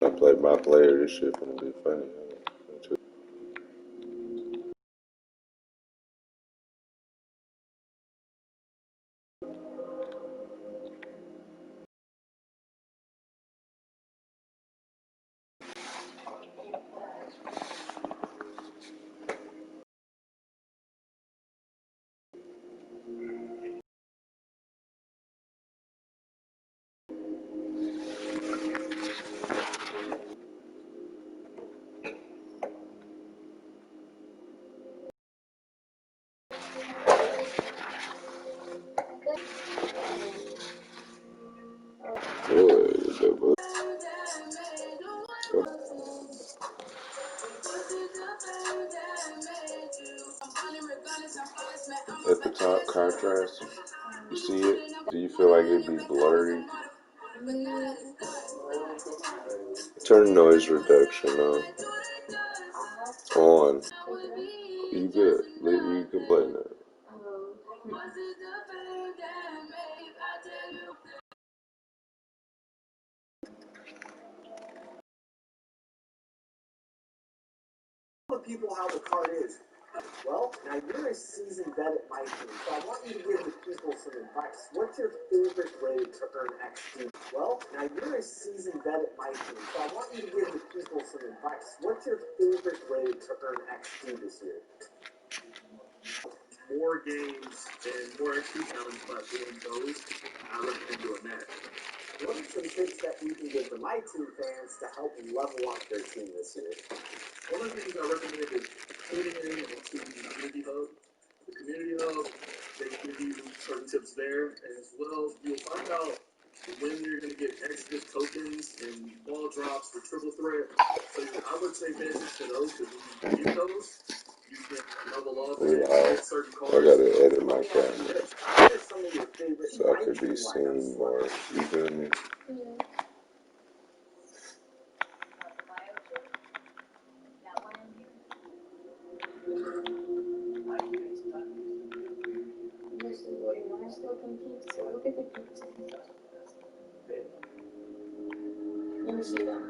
I played my player. This shit gonna be funny. At the top, contrast. You see it? Do you feel like it'd be blurry? Turn noise reduction on. On. You good. You can play now. People how the card is. Well, now you're a seasoned vet at my team, so I want you to give the people some advice. What's your favorite way to earn XP? Well, now you're a seasoned vet at my team, so I want you to give the people some advice. What's your favorite way to earn XP this year? More games and more XP challenges by doing those. I recommend doing that. What are some tips that you can give to my team fans to help level up their team this year? One of the things I recommend is tuning in into the community hub. The community hub, they give you certain tips there, and as well, you'll find out when you're going to get Exodus tokens and ball drops for triple threat. So I would say pay attention to those, because when you get those, you can level up and get certain cards. I gotta edit my camera so I could be seen more. You feel me? Let me see that.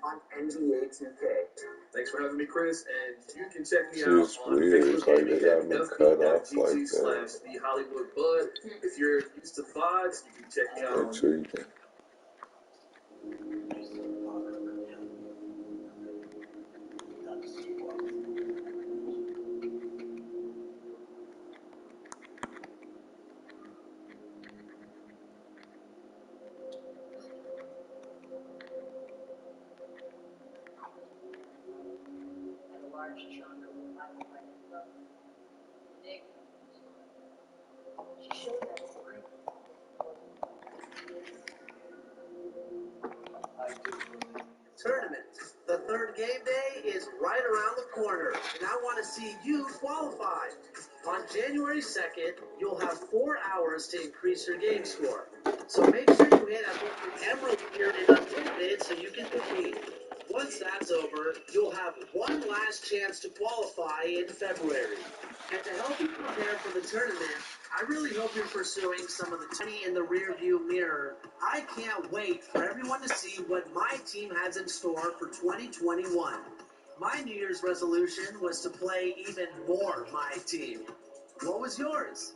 On NBA 2K. Thanks for having me, Chris, and you can check me out on weird. Facebook. It's like they got me cut off like that. /The Hollywood Bud. If you're used to VODs, you can check me out on Intriguing. tournament. The third game day is right around the corner, and I want to see you qualify. On January 2nd, you'll have 4 hours to increase your game score. So make sure you hit up the Emerald Tier in Unlimited so you can compete. Once that's over, you'll have one last chance to qualify in February. And to help you prepare for the tournament, I really hope you're pursuing some of the money in the rearview mirror. I can't wait for everyone to see what my team has in store for 2021. My New Year's resolution was to play even more my team. What was yours?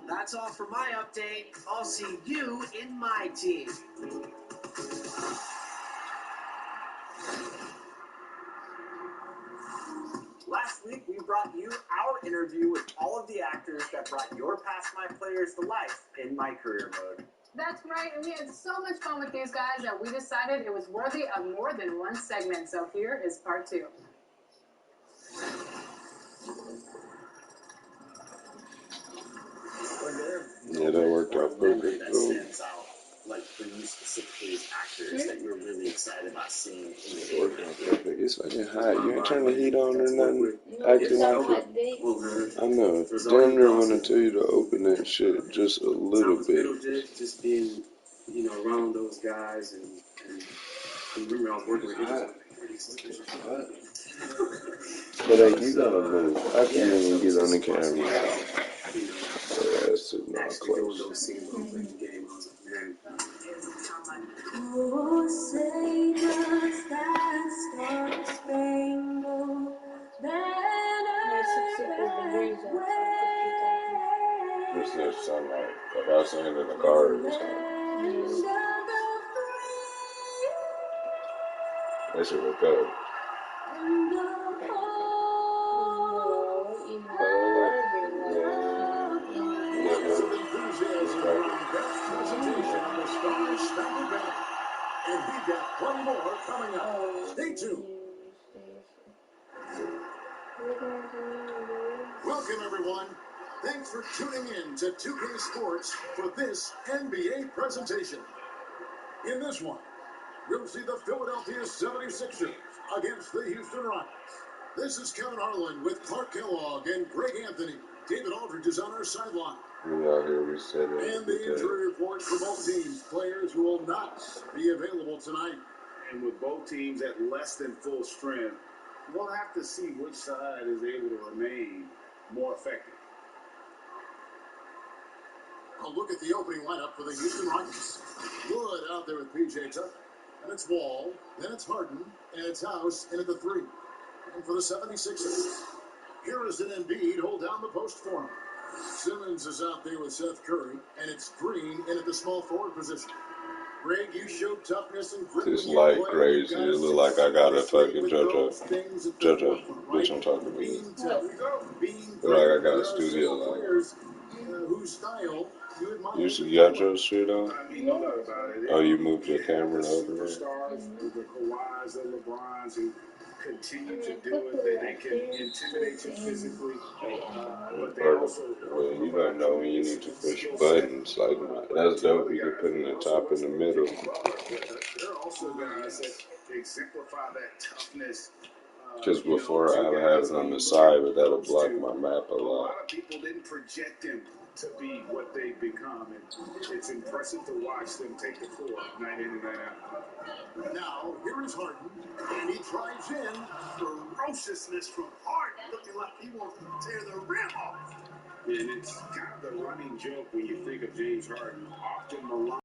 That's all for my update. I'll see you in my team. Last week, we brought you our interview with all of the actors that brought your Past My players to life in My Career Mode. That's right, and we had so much fun with these guys that we decided it was worthy of more than one segment. So here is part 2. Yeah, that worked out perfect. That stands out, like for you specifically as actors, that you're really excited about seeing in the It worked out perfect. It's fucking hot. You ain't turn the heat on or nothing. Acting It's a like hot it. day. I know. Damn near want to tell you to open that shit just a little bit. Just being, around those guys and remember I was working with him. But like, you gotta move. I can't even get on the camera. That's just not close. Oh, say does that star-spangled banner wave? This is sunlight. If I sing it in the car, it's not. That shit was good. Presentation of the Star-Spangled Banner. And we've got plenty more coming up. Stay tuned. Welcome, everyone. Thanks for tuning in to 2K Sports for this NBA presentation. In this one, you'll see the Philadelphia 76ers against the Houston Rockets. This is Kevin Harlan with Clark Kellogg and Greg Anthony. David Aldridge is on our sideline. We out here, we said it. And the injury report for both teams. Players who will not be available tonight. And with both teams at less than full strength, we'll have to see which side is able to remain more effective. A look at the opening lineup for the Houston Rockets. Wood out there with P.J. Tucker. And it's Wall. Then it's Harden. And it's House in at the 3. And for the 76ers, Harrison and Embiid hold down the post for him. Simmons is out there with Seth Curry. And it's Green in at the small forward position. Greg, you showed toughness and grit. This light crazy. It look like I got a fucking JoJo. Bitch, I'm talking to you. Look like I got a studio line. Whose style you admire. You see JoJo's shit on? I mean, no doubt about it. Oh, you moved your camera over there? Superstars, the Kawhis, the LeBrons, who continue to do it. They can intimidate you physically, but they also. Well, you don't know when you need to push buttons. Like, that's dope. You can put in the top in the middle. They're also guys that exemplify that toughness. Because before I would have it on the side, but that'll block my map a A lot lot. of people didn't project him to be what they've become, and it's impressive to watch them take the floor night in and night out. Now, here is Harden, and he drives in. Ferociousness from Harden, looking like he wants to tear the rim off. And it's kind of the running joke when you think of James Harden, often maligned.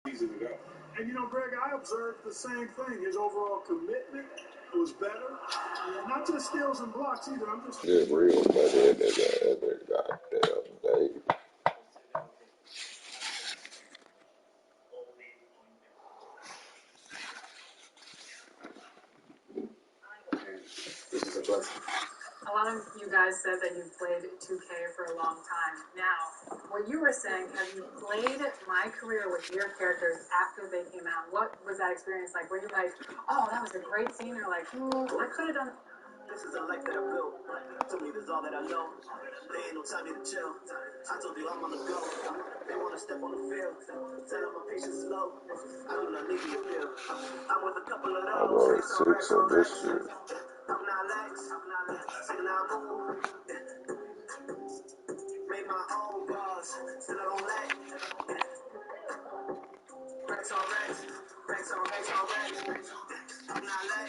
Season ago. And Greg, I observed the same thing. His overall commitment was better. And not just steals and blocks either. I'm just. Get real, but that goddamn day. This is a blessing. A lot of you guys said that you've played 2K for a long time. Now, what you were saying, have you played My Career with your characters after they came out? What was that experience like? Were you like, oh, that was a great scene, or like, I could have done. This is a life that I built. To me, this is all that I know. There ain't no time here to chill. I told you I'm on the go. They want to step on the field. Tell them my patience is low. I do not need the appeal. I'm with a couple of I those. rolled 6 on this shit. I'm not lax. Still I move. Made my own bars. Still I don't lack. Racks on racks. Racks on racks on racks. I'm not lax.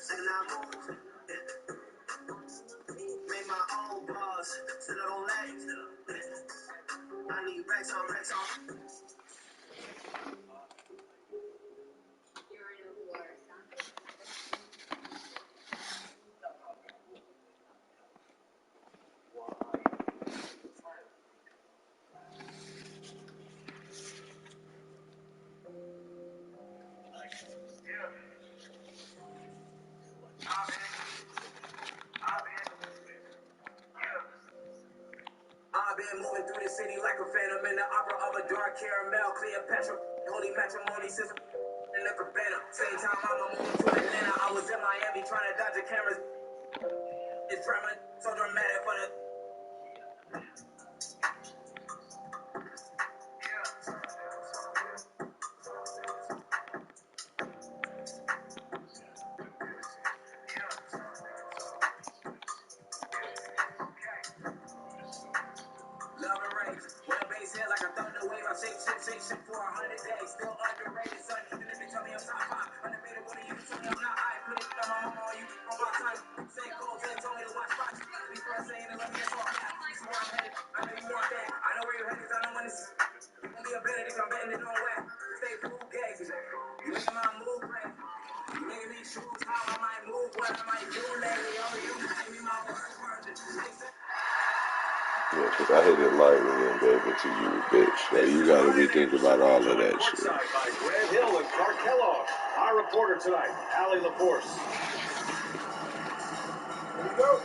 Still I move. Made my own bars. Still I don't lack. I need racks on racks on. through the city like a phantom in the opera of a dark caramel. Cleopatra, holy matrimony, sister in the cabana. Same time I'm moving to Atlanta. I was in Miami trying to dodge the cameras. It's drama, so dramatic for the. Love and rage. When a bass hit like a thunder wave, I shake shit for 100 days. Still underrated, son. Even if they tell me I'm top 5, undefeated when you tell me I'm not high. Put it on my mama, you on my time. Same goals, they told me to watch spots. These girls saying it, let me get off that. You see where I'm headed? I know you want that. I know where you're headed, 'cause I know when it's. You won't be a Benedict, I'm betting it on whack. Stay blue gaze. You making my move right. You making me choose how I might move, what I might do lately. Oh, you make me my word. Yeah, because I hit it lightly and gave it to you, bitch. Like, you gotta be thinking about all of that shit. By Grant Hill and Clark Kellogg. Our reporter tonight, Allie LaForce. Here we go.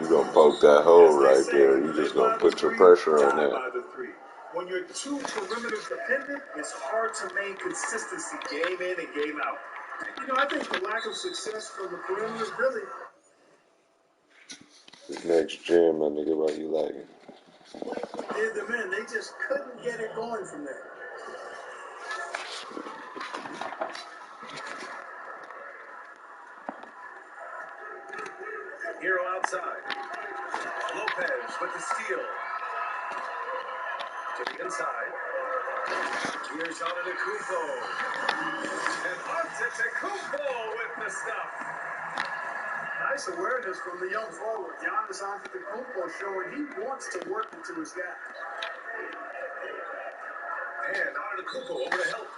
You gonna poke that hole right there. You just gonna put your pressure on that. When you're too perimeter dependent, it's hard to maintain consistency game in and game out. You know, I think the lack of success from the perimeter is really. This next gym, my nigga, why you like it? Did them in. They just couldn't get it going from there. Hero outside. Lopez with the steal. To the inside. Here's Antetokounmpo. And Antetokounmpo with the stuff. Nice awareness from the young forward. Giannis Antetokounmpo showing he wants to work into his gap. And Antetokounmpo over to help.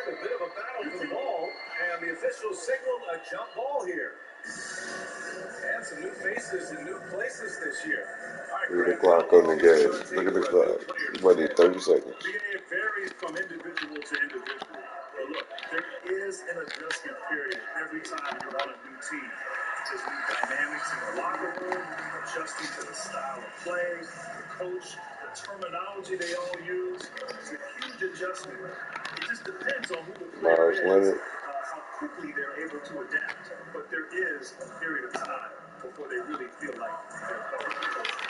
And a bit of a battle for the ball. And the officials signaled a jump ball here. And some new faces in new places this year. Look at the clock on the game. Look at the clock. You need 30 seconds. It varies from individual to individual. But look, there is an adjustment period every time you're on a new team. There's new dynamics in the locker room, adjusting to the style of play, the coach, the terminology they all use. It's a huge adjustment. It just depends on who the player is, how quickly they're able to adapt. But there is a period of time before they really feel like they're part of the culture.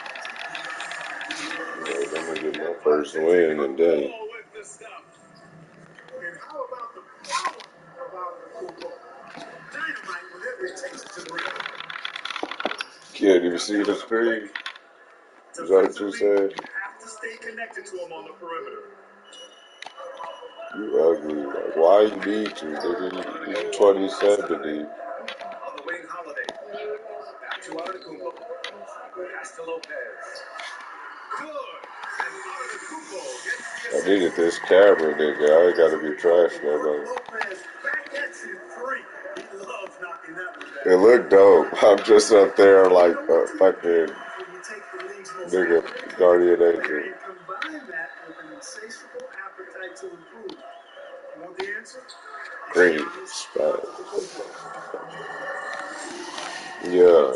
Yeah, I'm gonna get my first win and then. And how about the power about the football? Dynamite whenever it takes it to the rim. Can't even see the screen. Is that what you said? You have to stay connected to him on the perimeter. You ugly. Like, why you need to? Nigga, you 27, dude. On the wing, Holiday. Back to Antetokounmpo. Pass to Lopez. Good. And Antetokounmpo gets I needed this camera, nigga. I ain't gotta be trash no more. Lopez back at you three. He loves knocking that one back. It looked dope. I'm just up there like a fucking nigga guardian angel. And combine that with an insatiable appetite to improve. You want the answer? Great spot. Yeah.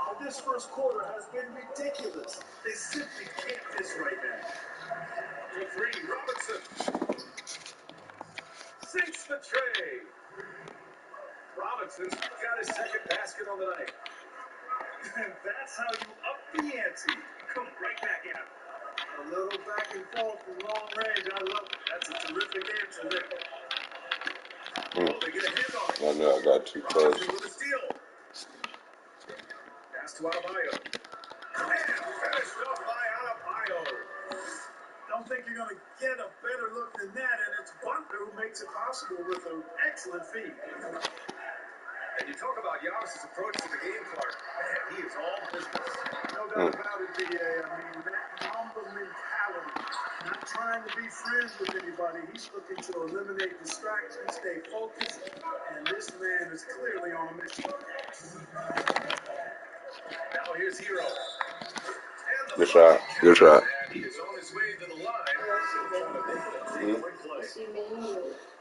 But this first quarter has been ridiculous. They simply can't miss right now. To three, Robinson sinks the tray. Robinson's got his second basket on the night. And that's how you up the ante. Come right back at him. A little back and forth from long range. I love it. That's a terrific answer there. Oh, they get a hand on it. I know I got too close. With a steal. Pass to Adebayo. And finished off by Adebayo. Don't think you're going to get a better look than that, and it's Butler who makes it possible with an excellent feed. And you talk about Giannis' approach to the game, Clark. Man, he is all business. No doubt about it, DA. I mean, that Mamba mentality. Not trying to be friends with anybody. He's looking to eliminate distractions, stay focused, and this man is clearly on a mission. Now here's Hero. Good shot. Good shot. And he is on his way to the line. Trying to make that three-point play.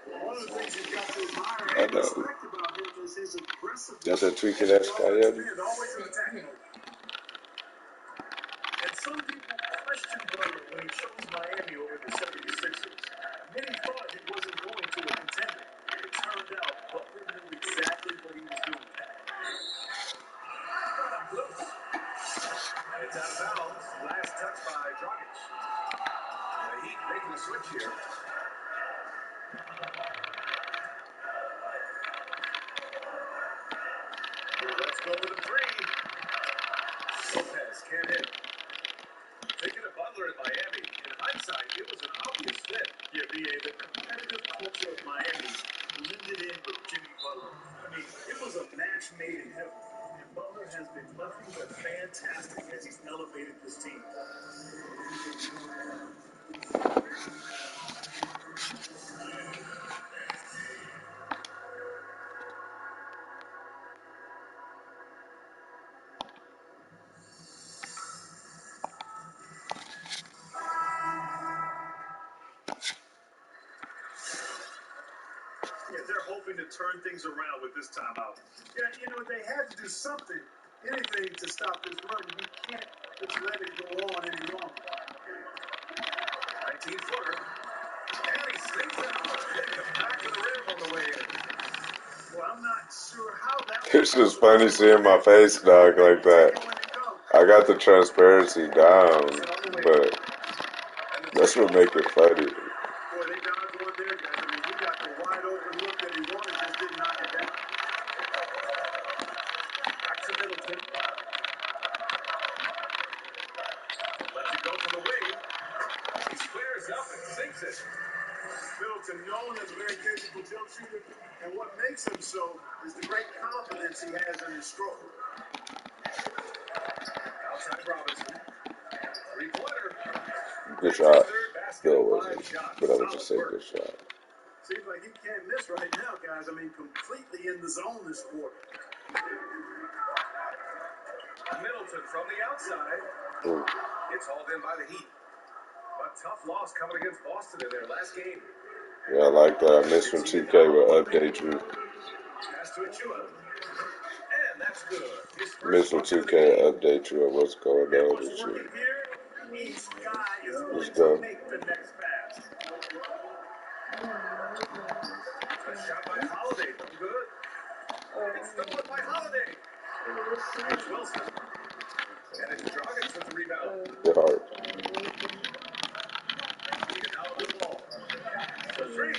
One of the things you've got to admire and respect about him is his aggressiveness. That's a tweaking ass guy, yeah. Always in attack mode. making a switch here. Let's go with a three. Lopez can't hit. Taking a Butler in Miami. In hindsight, it was an obvious fit. Yeah, BA, the competitive culture of Miami blended in with Jimmy Butler. I mean, it was a match made in heaven. And Butler has been nothing but fantastic as he's elevated this team. Yeah, they're hoping to turn things around with this timeout. Yeah, you know, they had to do something, anything to stop this run. You can't just let it go on any longer. 19-footer. And he swings out. Hit the back of the rim on the way in. Well, I'm not sure how that It's just funny seeing my face, dog, like that. I got the transparency down, but that's what make it funny. Boy, they dodged one there, guys. I mean, he got the wide open look that he wanted, just didn't knock it down. Back to Middleton. Lets it go to the wing. He squares up and sinks it. Middleton, known as a very capable jump shooter, and what makes him so is the great confidence he has in his stroke. Outside Robinson. Three-pointer. Good shot. No, it wasn't. But I would just say good shot. Seems like he can't miss right now, guys. I mean, completely in the zone this quarter. Middleton from the outside. Ooh. It's hauled in by the Heat. A tough loss coming against Boston in their last game. Yeah, I like that. I missed when 2K will update you. Pass to Achua. And that's good. Miss when 2K update you on what's going on and shit. Each guy is Let's willing go. to make the next pass. A shot by Holiday, no good. It's stolen by Holiday. It's Wilson. And it's Dragic with the rebound. Good heart. He is out of the ball. For three.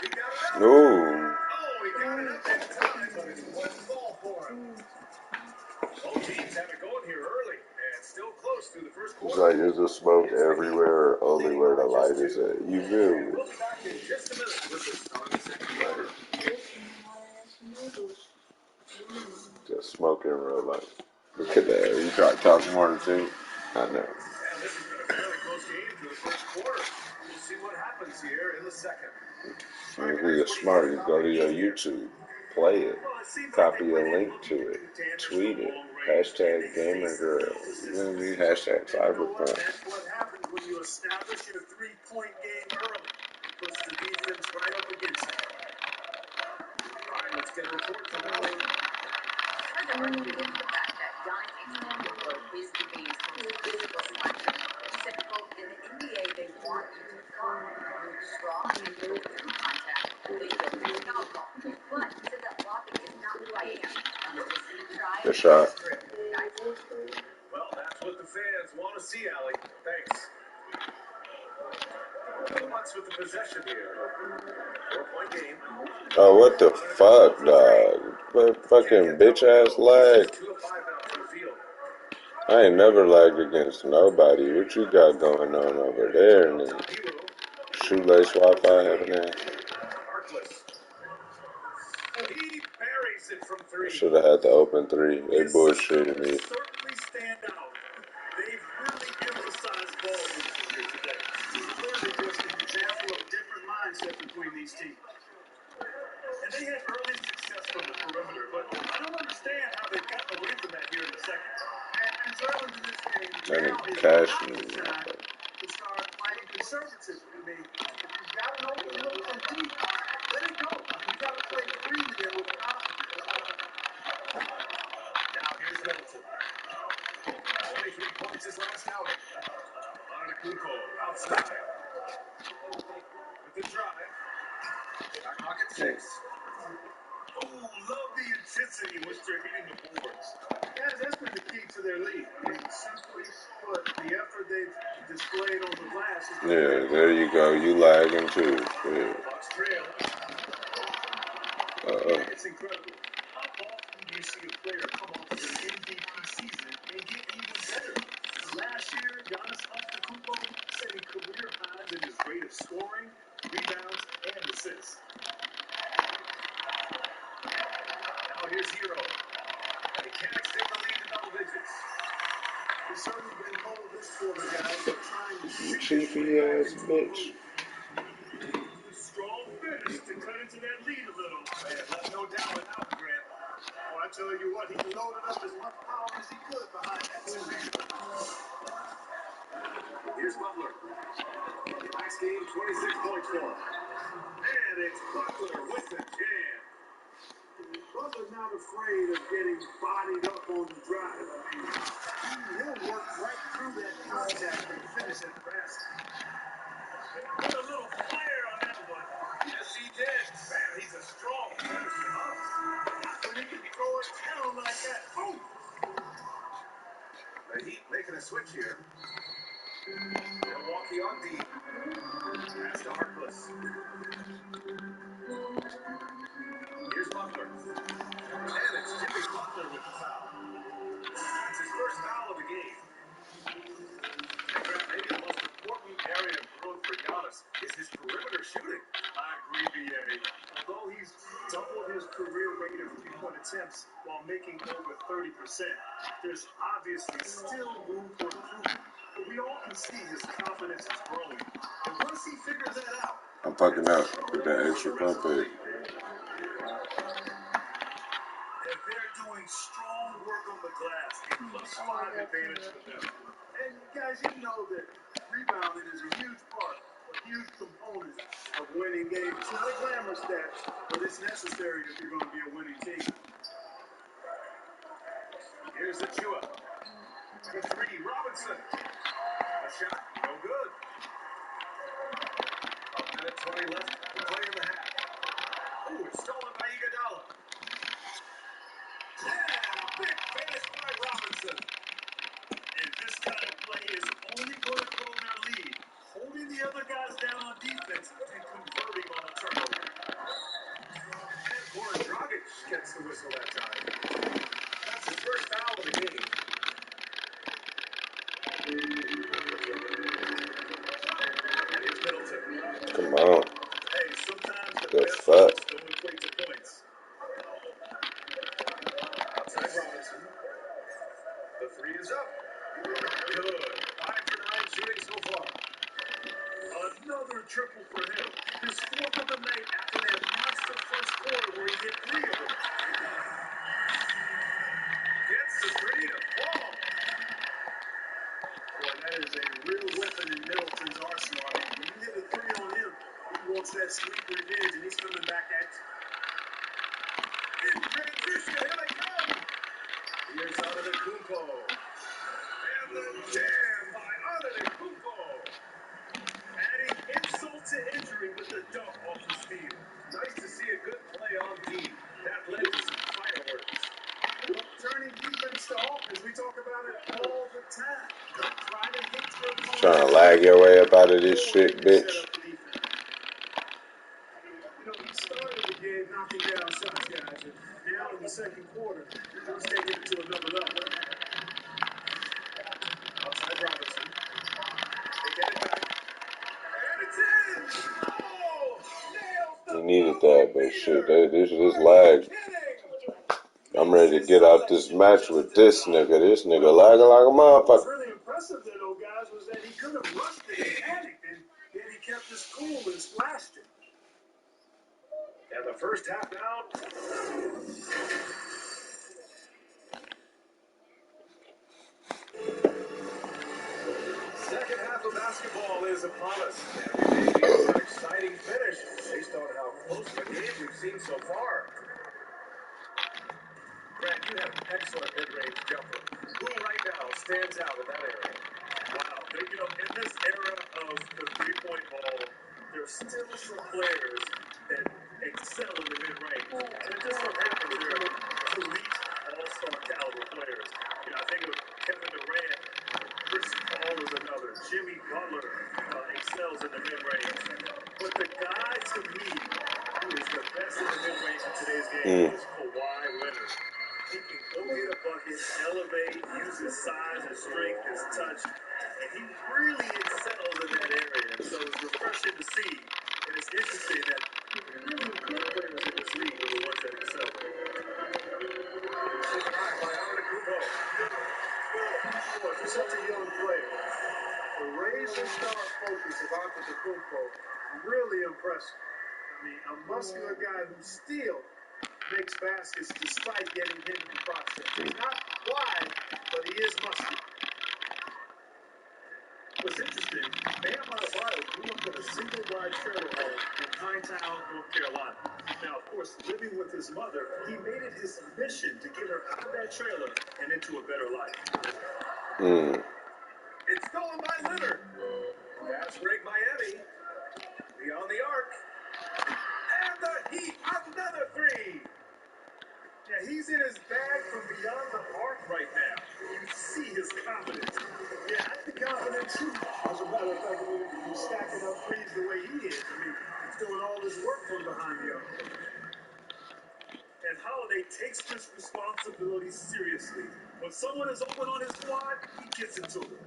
He got it up. No. Oh, he got it up in time, but it wouldn't fall for him. Both teams have it going here early and still close through the first It's quarter. like, is there smoke everywhere or only where the light is at? You feel me? We'll be back in just a minute with the start of the second quarter. Just smoke in real life. Look at that. You try to talk more than two? I know. And this has been a fairly close game through the first quarter. We'll see what happens here in the second. If you're smart, you go to your YouTube, play it, copy a link to it, tweet it, hashtag gamer girl, hashtag cyberpunk. That's what happens when you establish your three-point game early. Puts the defense right up against it. All right, let's get a report from Allie. Hard to argue with the fact that Giannis Antetokounmpo is the game's most physical selection. He said, quote, in the NBA, they want you to come, move strong, and go through contact. They don't use foul call. But he said that blocking is not who I am. And we'll just see try. Good shot. Well, that's what the fans want to see, Allie. Thanks. What's with the possession here? 4-point game. Oh, what the fuck, dog? What fucking bitch ass lag? 2 of 5 now from the field. I ain't never lagged against nobody. What you got going on over there, nigga? Shoelace Wi-Fi having that? Harkless. He buries it from I 3. should have had the open three. They bullshitted me. Certainly stand out. They've really emphasized ball movement here today. Clearly just an example of different mindsets between these teams. And they had early success from the perimeter, but I don't understand how they've gotten away from that here in the second. And early in this game, now is Cash not me. the time to start playing conservatism. I mean, if you've got an open look from deep, let it go. You've got to play freely there with confidence. Now here's Middleton. 23 points his last outing. Antetokounmpo outside. With the drive. Back pocket 6. Oh, love the intensity in which they're hitting the boards. Guys, that's been the key to their lead. I mean, simply put, the effort they've displayed on the glass. Yeah, there you go. You lagging too. Yeah. It's incredible. How often do you see a player come off of an MVP season and get even better? Last year, Giannis Antetokounmpo setting career highs in his rate of scoring, rebounds, and assists. Now here's Hero. The Mechanics take the lead to double digits. It's certainly been cold this quarter, guys. They're trying to You cheeky ass bitch. strong finish to cut into that lead a little. Man, left no doubt in that one, Grant. Oh, I tell you what, he loaded up as much power as he could behind that two-hander. Here's Butler. Last game, 26 points for him. And it's Butler with the jam. Butler's not afraid of getting bodied up on the drive. I mean, he'll work right through that contact and finish at the basket. Put a little flair on that one. Yes, he did. Man, he's a strong finisher, huh? When he can throw it down like that. Boom! The Heat making a switch here. Milwaukee on D. Pass to Harkless. Here's Butler. And it's Jimmy Butler with the foul. That's his first foul of the game. Maybe the most important area of growth for Giannis is his perimeter shooting. I agree, B.A. Although he's doubled his career rate of three-point attempts while making over 30%, there's obviously still room for improvement. But we all can see his confidence is growing. And once he figures that out, I'm fucking up with that extra pump it. and they're doing strong work on the glass, a +5 advantage for them. And guys, you know that rebounding is a huge part, a huge component of winning games. It's not a glamour stat, but it's necessary if you're going to be a winning team. Here's the Chua. The three, Robinson. A shot, no good. A minute 20 left to play in the half. Ooh, it's stolen by Iguodala. Yeah, big finish by Robinson. And this kind of play is only going to grow their lead, holding the other guys down on defense and converting on a turnover. And Goran Dragic gets the whistle that time. That's his first foul of the game. And here's Middleton. Come on. Hey, sometimes the The best fuck? looks don't equate to points. Outside Robinson. The three is up. Good. 5 for 9 shooting so far. Another triple for him. His fourth of the night after that monster first quarter where he hit 3 of them. Gets the three to fall. Boy, that is a real weapon in Middleton's arsenal. I mean, when you hit a 3 on him, he wants that sweet revenge, and he's coming back at you. In transition, here they come. Here's Antetokounmpo. And the jam by Antetokounmpo. Adding insult to injury with the dunk off the steal. Nice to see a good play on D. That led to some fireworks. Well, turning defense to offense, we talk about it all the time. Try to hit your opponent. Trying to lag your way up out of this shit, bitch. You know, he started the game knocking down shots, guys, and now in the second quarter, he's taking it to another level. Outside Robinson. They get it back. And it's in! Oh! Nails the You needed that, but shit, this lag. I'm ready to get out this match with this nigga. This nigga lagging like a What's motherfucker. really impressive, though, guys, was that he could have rushed it and panicked, and yet he kept his cool and splashed it. And the first half now. Second half of basketball is upon us. And maybe it's an exciting finish based on how close the game we've seen so far. Grant, you have an excellent mid-range jumper. Who right now stands out in that area? Wow, you know, in this era of the three-point ball, there's still some players that excel in the mid-range. And it just so happens they're elite all-star caliber players. You know, I think of Kevin Durant, Chris Paul is another, Jimmy Butler, a settles in the mid-range. But the guy, to me, who is the best in the mid-range in today's game is Kawhi Leonard. He can go get a bucket, elevate, use his size, his strength, his touch, and he really excels in that area. And so it's refreshing to see, and it's interesting that the really good players in this league are the ones that excel. By Antetokounmpo. Boy, for such a young player, the razor sharp focus of Antetokounmpo really impressive. I mean, a muscular guy who still makes baskets despite getting hit in the process. He's not wide, but he is muscular. What's interesting, Bam Adebayo grew up in a single-wide trailer home in Pinetown, North Carolina. Now, of course, living with his mother, he made it his mission to get her out of that trailer and into a better life. It's stolen by Leonard. Pass break Miami. Beyond the arc. And the Heat, another three. Yeah, he's in his bag from beyond the arc right now. You see his confidence. Yeah, I think confidence too. As a matter of fact, when he's stacking up threes the way he is, I mean, he's doing all this work from behind the arc. And Holiday takes this responsibility seriously. When someone is open on his squad, he gets it to them.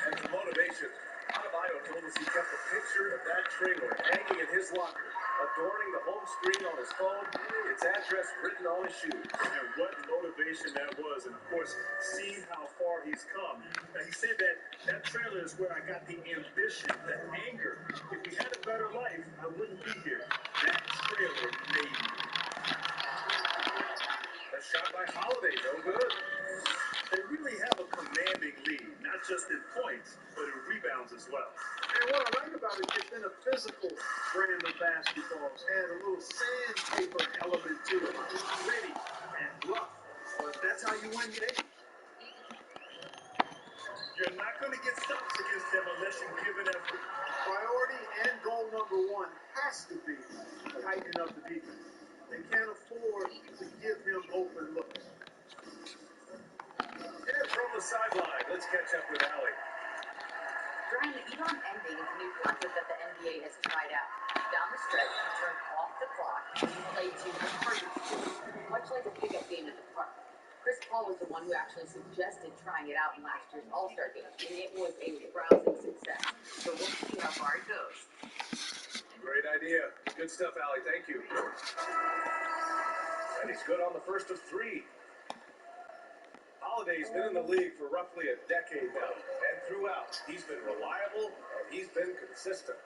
And for motivation, Adebayo told us he kept a picture of that trailer hanging in his locker, adorning the home screen on his phone, its address written on his shoes. And what motivation that was, and of course, seeing how far he's come. Now, he said that trailer is where I got the ambition, the anger. If we had a better life, I wouldn't be here. That trailer made me. A shot by Holiday, no good. They really have a commanding lead, not just in points, but in rebounds as well. And what I like about it, it's been a physical brand of basketball. It's had a little sandpaper element to it. It's gritty and rough, but that's how you win games. You're not going to get stops against them unless you give an effort. Priority and goal number one has to be tightening up the defense. They can't afford to give him open looks. And from the sideline, let's catch up with Allie. Brian, the Elon ending is a new concept that the NBA has tried out. Down the stretch, you turn off the clock and you play to the target, much like a pickup game at the park. Chris Paul was the one who actually suggested trying it out in last year's All-Star game, and it was a rousing success. So we'll see how far it goes. Great idea. Good stuff, Allie. Thank you. And he's good on the first of three. Holiday's been in the league for roughly a decade now, and throughout, he's been reliable and he's been consistent.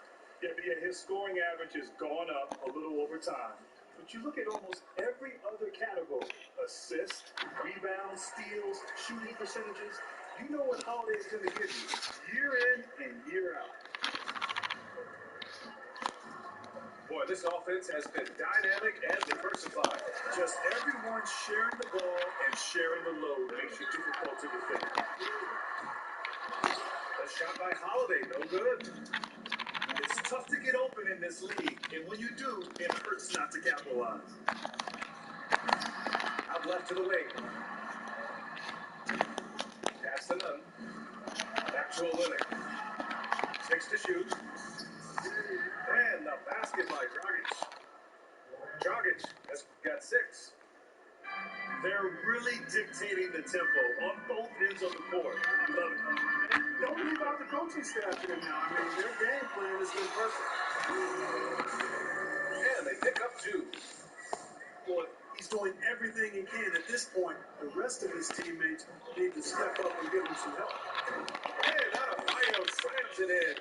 Yeah, his scoring average has gone up a little over time, but you look at almost every other category: assists, rebounds, steals, shooting percentages. You know what Holiday's going to give you year in and year out. Boy, this offense has been dynamic and diversified. Just everyone sharing the ball and sharing the load makes it difficult to defend. A shot by Holiday, no good. It's tough to get open in this league, and when you do, it hurts not to capitalize. Out left to the wing. Pass to none. Back to Olynyk. 6 to shoot. And the basket by Dragic. Dragic has got 6. They're really dictating the tempo on both ends of the court. I love it. And don't leave out the coaching staff here now. I mean, their game plan has been perfect. And they pick up 2. Boy, he's doing everything he can. At this point, the rest of his teammates need to step up and give him some help. And Adebayo slams it in.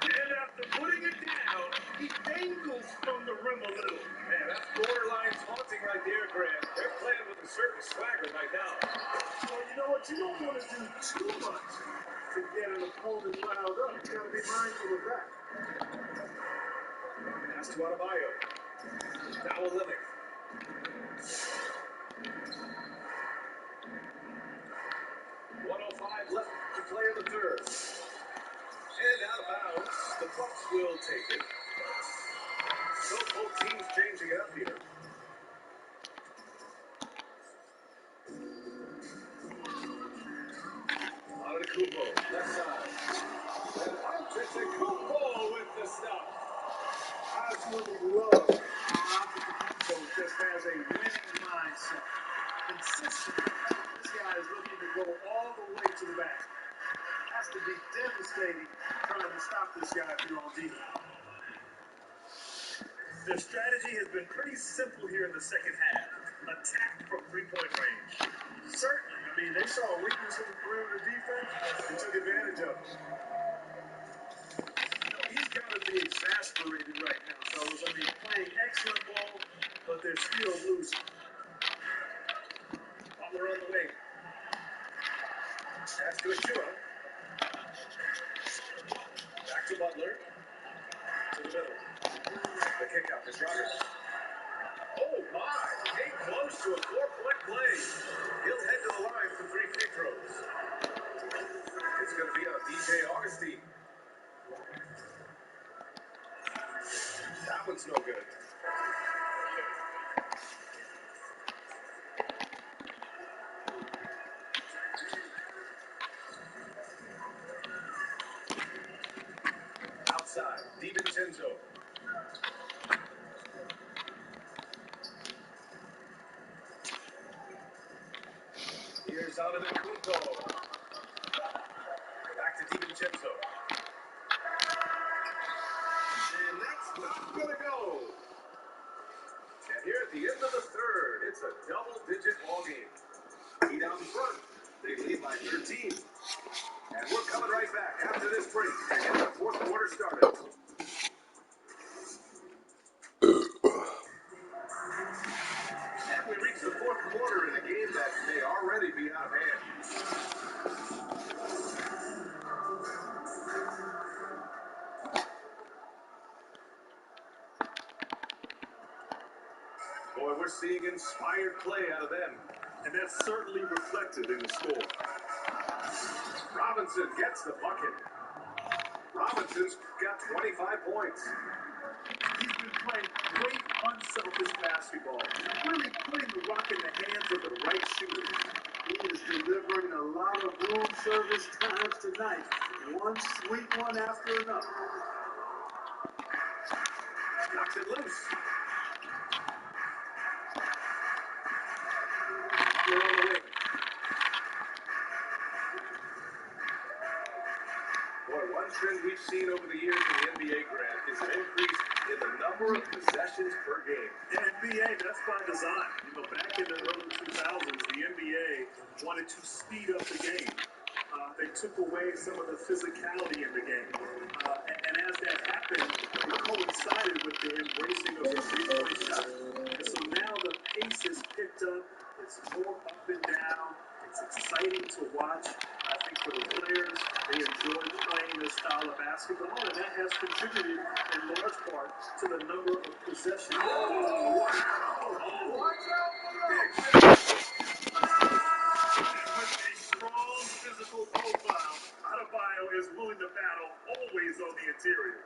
And after putting it down, he dangles from the rim a little. Man, that's borderline taunting right there, Grant. They're playing with a certain swagger right now. Well, you know what? You don't want to do too much to get an opponent riled up. You got to be mindful of that. Pass to Adebayo. Now Olynyk. .105 left to play in the third. And out of bounds, the Bucks will take it. So both teams changing it up here. Antetokounmpo, left side. And absolutely love how Antetokounmpo just has a winning mindset. Consistent. This guy is looking to go all the way to the basket. Has to be devastating trying to stop this guy if you're on defense. Their strategy has been pretty simple here in the second half. Attack from three-point range. Certainly. I mean, they saw a weakness in the perimeter defense and took advantage of it. He's got to be exasperated right now, fellas. I mean, playing excellent ball, but they're still losing. Butler on the wing. Pass to Achua. Back to Butler. To the middle. The kick out to Roberts. Oh, my. Came close to a four-point play. He'll head to the line for 3 free throws. It's going to be on DJ Augustine. That one's no good. Outside, DiVincenzo. Here's Antetokounmpo. Back to DiVincenzo. And that's not going to go. And here at the end of the third, it's a double-digit ball game. Heat out in front. They lead by 13. And we're coming right back after this break to get the fourth quarter started. And we reach the fourth quarter in a game that may already be out of hand. Boy, we're seeing inspired play out of them. And that's certainly reflected in the score. Robinson gets the bucket. Robinson's got 25 points. He's been playing great, unselfish basketball. Really putting the rock in the hands of the right shooters. He is delivering a lot of room service times tonight. One sweet one after another. Knocks it loose. They're on the wing. Boy, one trend we've seen over the years in the NBA, Grant, is an increase in the number of possessions per game. In NBA, that's by design. You know, back in the early 2000s, the NBA wanted to speed up the game. They took away some of the physicality in the game. And as that happened, it coincided with the embracing of the three-point shot. And so now the pace is picked up. It's more up and down. It's exciting to watch. I think for the players, they enjoy playing this style of basketball, and that has contributed in large part to the number of possessions. Oh, wow! Watch out for the with a strong physical profile, Adebayo is willing to battle, always on the interior.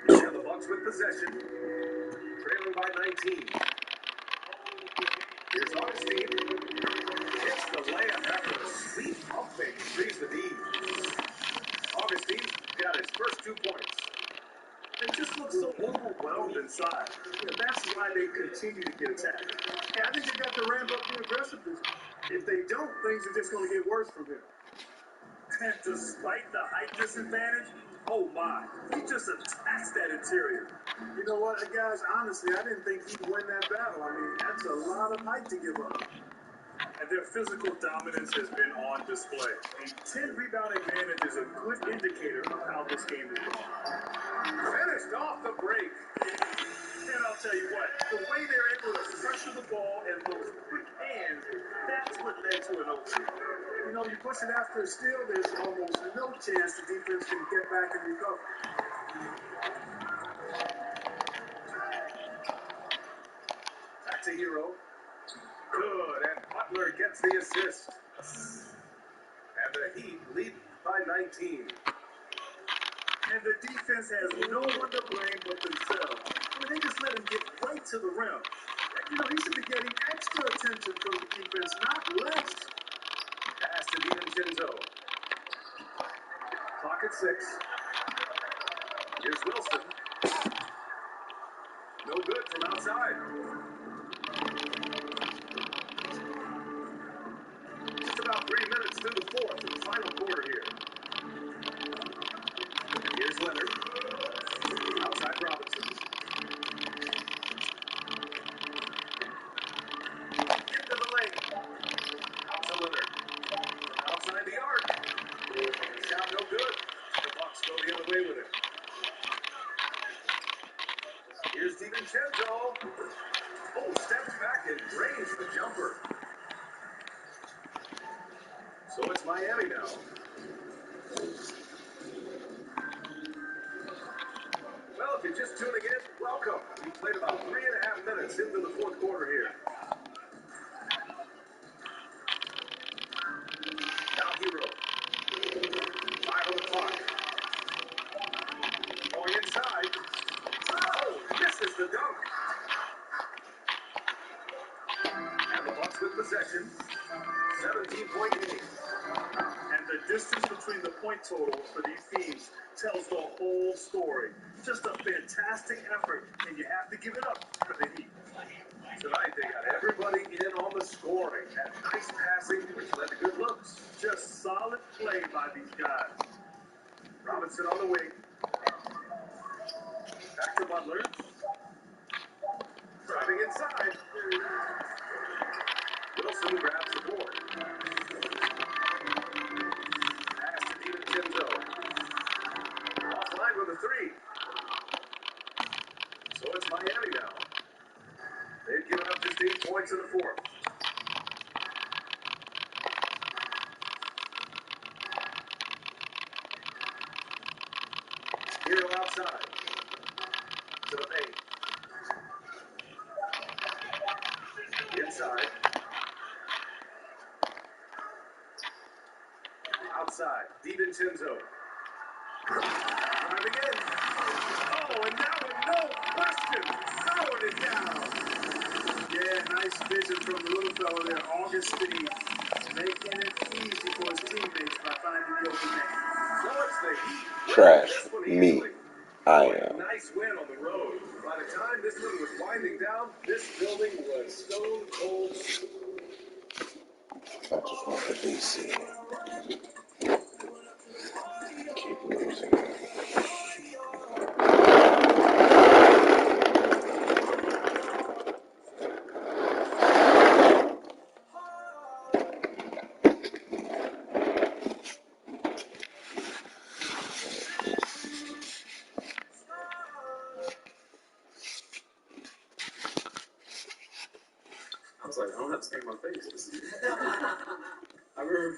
And the Bucks with possession, trailing by 19. Here's Augustine. Hits the layup after a sweet pump fake. Frees the D. Augustine got his first 2 points. They just look so overwhelmed inside. Yeah, that's why they continue to get attacked. Yeah, I think they got to ramp up the aggressiveness. If they don't, things are just going to get worse from here. And despite the height disadvantage, oh my, he just attacks that interior. You know what, guys, honestly, I didn't think he'd win that battle. I mean, that's a lot of height to give up. And their physical dominance has been on display. A 10-rebound advantage is a good indicator of how this game is going. Finished off the break. And I'll tell you what, the way they're able to pressure the ball and those quick hands, that's what led to an opening. You know, you push it after a steal, there's almost no chance the defense can get back and recover. Back to Hero. Good, and Butler gets the assist. And the Heat lead by 19. And the defense has no one to blame but themselves. I mean, they just let him get right to the rim. That You know, he should be getting extra attention from the defense, not less. Pass to DiVincenzo. Clock at 6. Here's Wilson. No good from outside. Just about 3 minutes through the fourth and final quarter here. Here's Leonard. Outside Robinson. Into the lane. Out to Leonard. From outside the arc. Shot no good. The Bucks go the other way with it. Here's DiVincenzo. Oh, steps back and drains the jumper. So it's Miami now. Well, if you're just tuning in, welcome. We played about 3.5 minutes into the fourth quarter here. Now Hero. 5 on the clock. Going inside. Oh, misses the dunk. And the Bucks with possession. 17-point game. And the distance between the point totals for these teams tells the whole story. Just a fantastic effort, and you have to give it up for the Heat. Tonight, they got everybody in on the scoring. Had nice passing, which led to good looks. Just solid play by these guys. Robinson on the wing. Back to Butler. Driving inside. Wilson grabs the board. Pass to DiVincenzo. Offline with a 3. So it's Miami now. They've given up just 8 points in the fourth. Hero outside. To the paint. Inside. Outside. DiVincenzo. Driving in. Oh, and now with no question, throwing it down. Yeah, nice vision from the little fella there, Augustine, making it easy for his teammates by finding the open man. So it's the Heat. Trash. This one Me. easily. I Boy, am. nice win on the road. By the time this one was winding down, this building was stone cold. I just want the DC. Keep losing. I was like, I don't have to take my face. I remember